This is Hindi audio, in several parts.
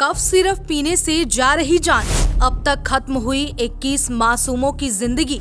कफ सिरप पीने से जा रही जान, अब तक खत्म हुई 21 मासूमों की जिंदगी।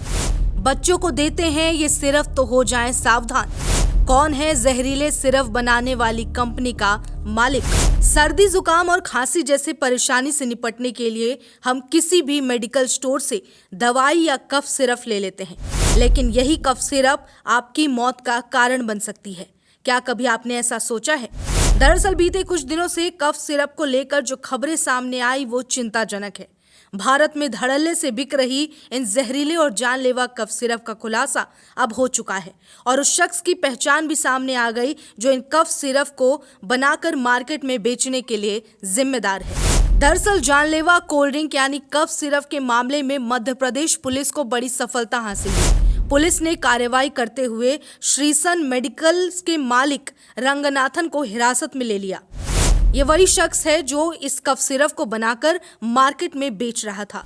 बच्चों को देते हैं ये सिरप तो हो जाएं सावधान। कौन है जहरीले सिरप बनाने वाली कंपनी का मालिक? सर्दी, जुकाम और खांसी जैसी परेशानी से निपटने के लिए हम किसी भी मेडिकल स्टोर से दवाई या कफ सिरप ले लेते हैं, लेकिन यही कफ सिरप आपकी मौत का कारण बन सकती है। क्या कभी आपने ऐसा सोचा है? दरअसल बीते कुछ दिनों से कफ सिरप को लेकर जो खबरें सामने आई वो चिंताजनक है। भारत में धड़ल्ले से बिक रही इन जहरीले और जानलेवा कफ सिरप का खुलासा अब हो चुका है और उस शख्स की पहचान भी सामने आ गई जो इन कफ सिरप को बनाकर मार्केट में बेचने के लिए जिम्मेदार है। दरअसल जानलेवा कोल्ड ड्रिंक यानी कफ सिरप के मामले में मध्य प्रदेश पुलिस को बड़ी सफलता हासिल हुई। पुलिस ने कार्रवाई करते हुए श्रीसन मेडिकल्स के मालिक रंगनाथन को हिरासत में ले लिया। ये वही शख्स है जो इस कफ सिरप को बनाकर मार्केट में बेच रहा था।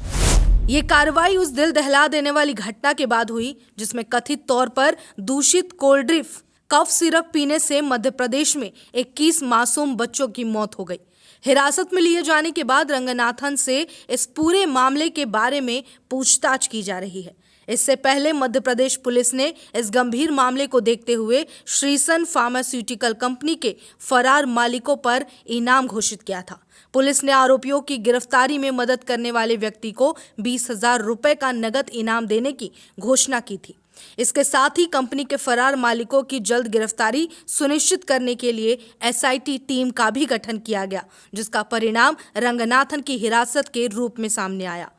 ये कार्रवाई उस दिल दहला देने वाली घटना के बाद हुई जिसमें कथित तौर पर दूषित कोल्ड ड्रिंक कफ सिरप पीने से मध्य प्रदेश में 21 मासूम बच्चों की मौत हो गई। हिरासत में लिए जाने के बाद रंगनाथन से इस पूरे मामले के बारे में पूछताछ की जा रही है। इससे पहले मध्य प्रदेश पुलिस ने इस गंभीर मामले को देखते हुए श्रीसन फार्मास्यूटिकल कंपनी के फरार मालिकों पर इनाम घोषित किया था। पुलिस ने आरोपियों की गिरफ्तारी में मदद करने वाले व्यक्ति को 20,000 रुपए का नगद इनाम देने की घोषणा की थी। इसके साथ ही कंपनी के फरार मालिकों की जल्द गिरफ्तारी सुनिश्चित करने के लिए एसआईटी टीम का भी गठन किया गया, जिसका परिणाम रंगनाथन की हिरासत के रूप में सामने आया।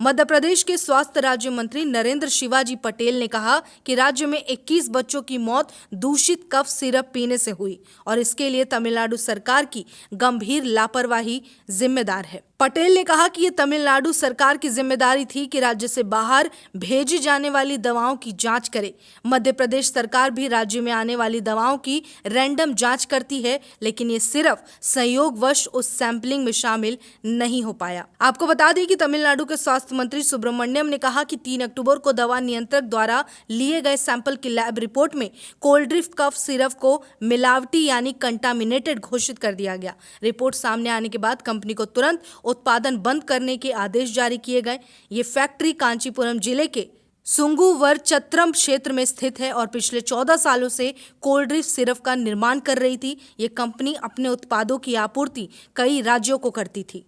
मध्य प्रदेश के स्वास्थ्य राज्य मंत्री नरेंद्र शिवाजी पटेल ने कहा कि राज्य में 21 बच्चों की मौत दूषित कफ सिरप पीने से हुई और इसके लिए तमिलनाडु सरकार की गंभीर लापरवाही जिम्मेदार है। पटेल ने कहा कि ये तमिलनाडु सरकार की जिम्मेदारी थी कि राज्य से बाहर भेजी जाने वाली दवाओं की जांच करे। मध्य प्रदेश सरकार भी राज्य में आने वाली दवाओं की रैंडम जांच करती है, लेकिन ये सिर्फ संयोगवश उस सैंपलिंग में शामिल नहीं हो पाया। आपको बता दें कि तमिलनाडु के स्वास्थ्य मंत्री सुब्रमण्यम ने कहा कि 3 अक्टूबर को दवा नियंत्रक द्वारा लिए गए सैंपल की लैब रिपोर्ट में कोल्ड ड्रिंक कफ सिरप को मिलावटी यानी कंटामिनेटेड घोषित कर दिया गया। रिपोर्ट सामने आने के बाद कंपनी को तुरंत उत्पादन बंद करने के आदेश जारी किए गए। ये फैक्ट्री कांचीपुरम जिले के सुंगुवरचत्रम क्षेत्र में स्थित है और पिछले 14 सालों से कोल्ड ड्रिंक सिरप का निर्माण कर रही थी। ये कंपनी अपने उत्पादों की आपूर्ति कई राज्यों को करती थी।